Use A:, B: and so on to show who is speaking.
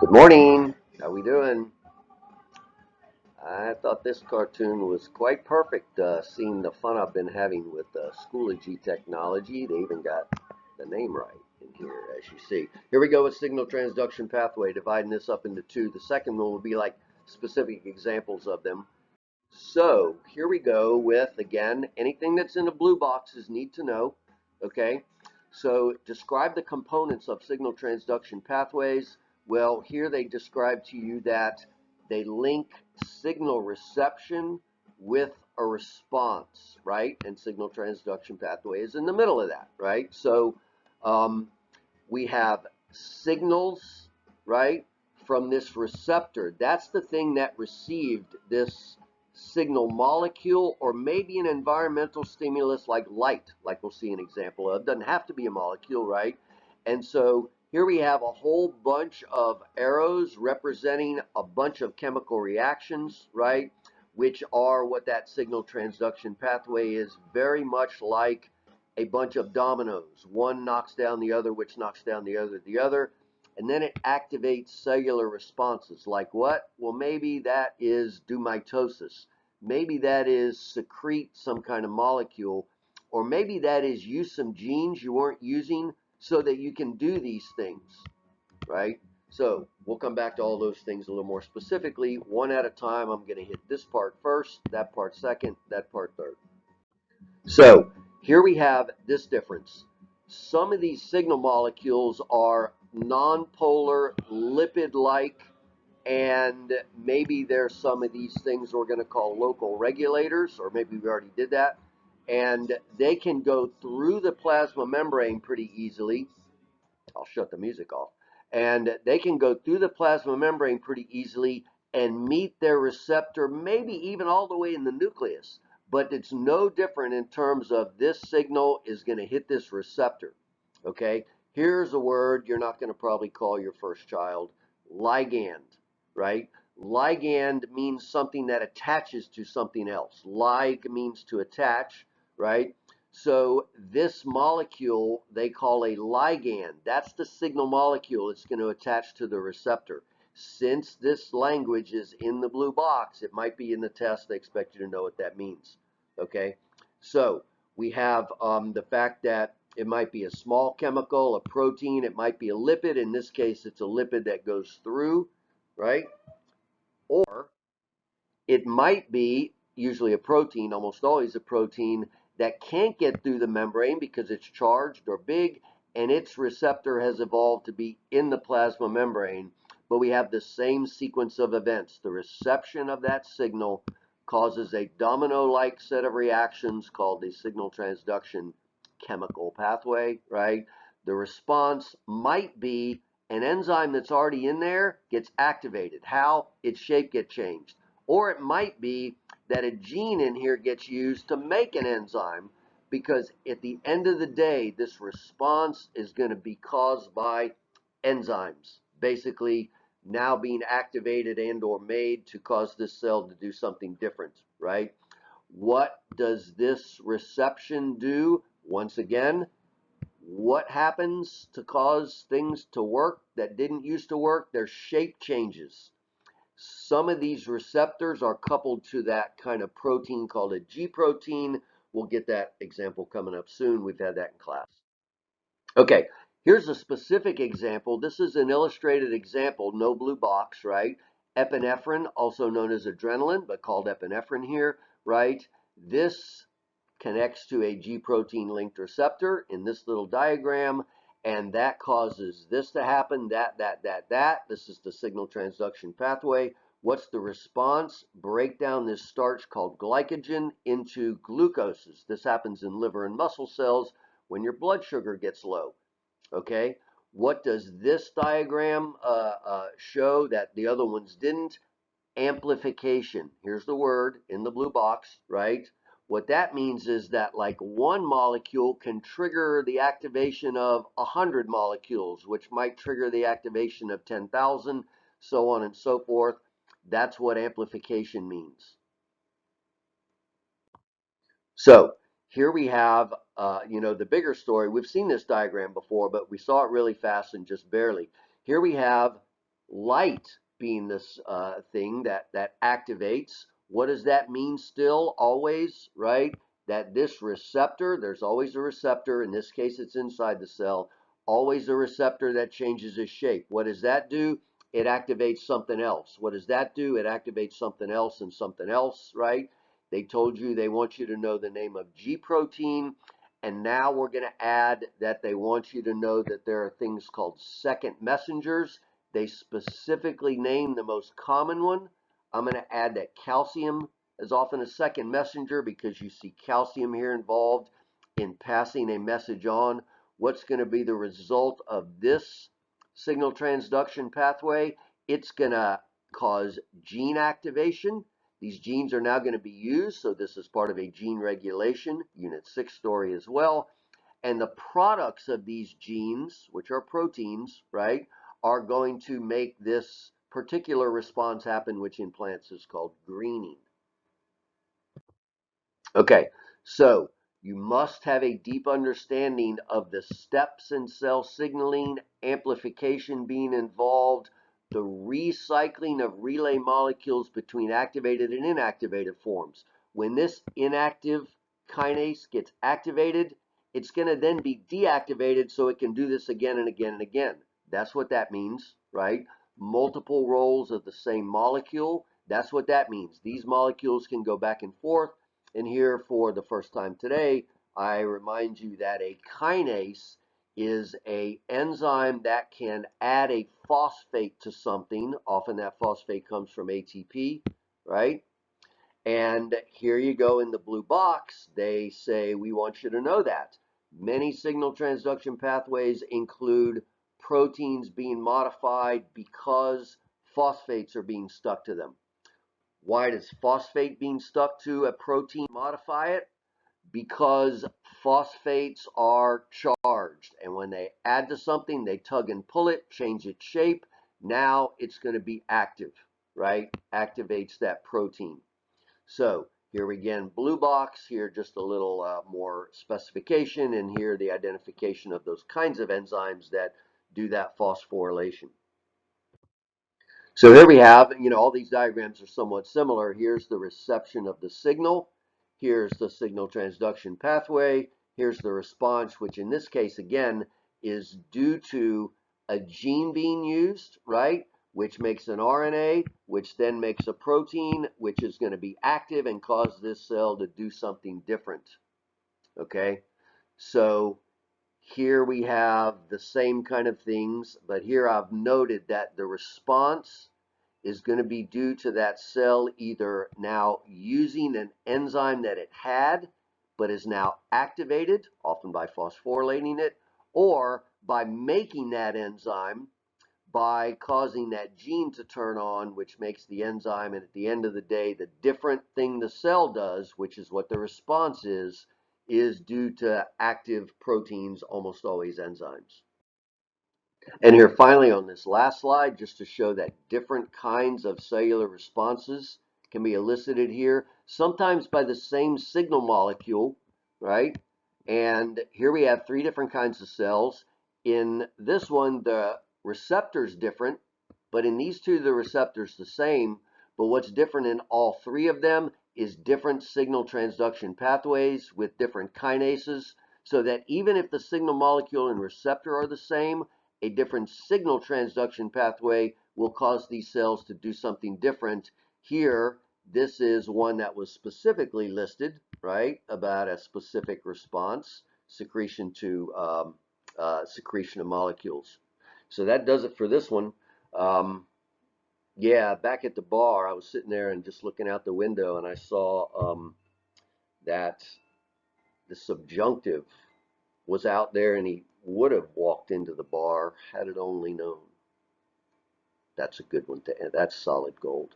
A: Good morning. How we doing? I thought this cartoon was quite perfect, seeing the fun I've been having with Schoology technology. They even got the name right in here, as you see. Here we go with signal transduction pathway, dividing this up into two. The second one will be like specific examples of them. So here we go with, again, anything that's in the blue boxes need to know, okay? So describe the components of signal transduction pathways. Well, here they describe to you that they link signal reception with a response, right? And signal transduction pathway is in the middle of that, right? So um, we have signals, right, from this receptor. That's the thing that received this signal molecule, or maybe an environmental stimulus like light, like we'll see an example of. Doesn't have to be a molecule, right? And so here we have a whole bunch of arrows representing a bunch of chemical reactions, right? Which are what that signal transduction pathway is, very much like a bunch of dominoes. One knocks down the other, which knocks down the other, and then it activates cellular responses. Like what? Well, maybe that is do mitosis. Maybe that is secrete some kind of molecule, or maybe that is use some genes you weren't using so that you can do these things, right? So we'll come back to all those things a little more specifically, one at a time. I'm going to hit this part first, that part second, that part third. So here we have this difference. Some of these signal molecules are nonpolar, lipid-like, and maybe there's some of these things we're going to call local regulators, or maybe we already did that. And they can go through the plasma membrane pretty easily. I'll shut the music off. And they can go through the plasma membrane pretty easily and meet their receptor, maybe even all the way in the nucleus. But it's no different in terms of this signal is going to hit this receptor. Okay, here's a word you're not going to probably call your first child: ligand, right? Ligand means something that attaches to something else. Lig means to attach, right? So this molecule they call a ligand. That's the signal molecule. It's going to attach to the receptor. Since this language is in the blue box, it might be in the test. They expect you to know what that means. Okay, so we have the fact that it might be a small chemical, a protein. It might be a lipid. In this case, it's a lipid that goes through, right? Or it might be usually a protein, almost always a protein, that can't get through the membrane because it's charged or big, and its receptor has evolved to be in the plasma membrane. But we have the same sequence of events. The reception of that signal causes a domino-like set of reactions called the signal transduction chemical pathway, right? The response might be an enzyme that's already in there gets activated. How? Its shape gets changed. Or it might be that a gene in here gets used to make an enzyme, because at the end of the day, this response is going to be caused by enzymes, basically now being activated and or made to cause this cell to do something different, right? What does this reception do? Once again, what happens to cause things to work that didn't used to work? Their shape changes. Some of these receptors are coupled to that kind of protein called a G protein. We'll get that example coming up soon. We've had that in class. Okay, here's a specific example. This is an illustrated example, no blue box, right? Epinephrine, also known as adrenaline, but called epinephrine here, right? This connects to a G protein linked receptor in this little diagram, and that causes this to happen, that. This is the signal transduction pathway. What's the response? Break down this starch called glycogen into glucoses. This happens in liver and muscle cells when your blood sugar gets low. Okay, what does this diagram show that the other ones didn't? Amplification. Here's the word in the blue box, right? What that means is that like one molecule can trigger the activation of 100 molecules, which might trigger the activation of 10,000, so on and so forth. That's what amplification means. So here we have, the bigger story. We've seen this diagram before, but we saw it really fast and just barely. Here we have light being this thing that activates. What does that mean still? Always, right? That this receptor, there's always a receptor. In this case, it's inside the cell. Always a receptor that changes its shape. What does that do? It activates something else. What does that do? It activates something else and something else, right? They told you they want you to know the name of G protein. And now we're going to add that they want you to know that there are things called second messengers. They specifically name the most common one. I'm going to add that calcium is often a second messenger because you see calcium here involved in passing a message on. What's going to be the result of this signal transduction pathway? It's going to cause gene activation. These genes are now going to be used, so this is part of a gene regulation, Unit 6 story as well. And the products of these genes, which are proteins, right, are going to make this particular response happen, which in plants is called greening. Okay, so you must have a deep understanding of the steps in cell signaling, amplification being involved, the recycling of relay molecules between activated and inactivated forms. When this inactive kinase gets activated, it's going to then be deactivated so it can do this again and again and again. That's what that means, right? Multiple roles of the same molecule. That's what that means. These molecules can go back and forth. And here for the first time today, I remind you that a kinase is an enzyme that can add a phosphate to something. Often that phosphate comes from ATP, right? And here you go in the blue box, they say we want you to know that. Many signal transduction pathways include proteins being modified because phosphates are being stuck to them. Why does phosphate being stuck to a protein modify it? Because phosphates are charged, and when they add to something, they tug and pull it, change its shape. Now it's going to be active, right? Activates that protein. So here again, blue box, here just a little more specification, and here the identification of those kinds of enzymes that do that phosphorylation. So here we have, all these diagrams are somewhat similar. Here's the reception of the signal. Here's the signal transduction pathway. Here's the response, which in this case, again, is due to a gene being used, right? Which makes an RNA, which then makes a protein, which is going to be active and cause this cell to do something different. Okay? So here we have the same kind of things, but here I've noted that the response is going to be due to that cell either now using an enzyme that it had, but is now activated, often by phosphorylating it, or by making that enzyme by causing that gene to turn on, which makes the enzyme, and at the end of the day, the different thing the cell does, which is what the response is due to active proteins, almost always enzymes. And here finally on this last slide, just to show that different kinds of cellular responses can be elicited here, sometimes by the same signal molecule, right? And here we have 3 different kinds of cells. In this one, the receptor's different, but in these 2, the receptor's the same. But what's different in all 3 of them is different signal transduction pathways with different kinases, so that even if the signal molecule and receptor are the same, a different signal transduction pathway will cause these cells to do something different. Here, this is one that was specifically listed, right, about a specific response, secretion to secretion of molecules. So that does it for this one. Yeah, back at the bar, I was sitting there and just looking out the window, and I saw that the subjunctive was out there, and he would have walked into the bar had it only known. That's a good one to end. That's solid gold.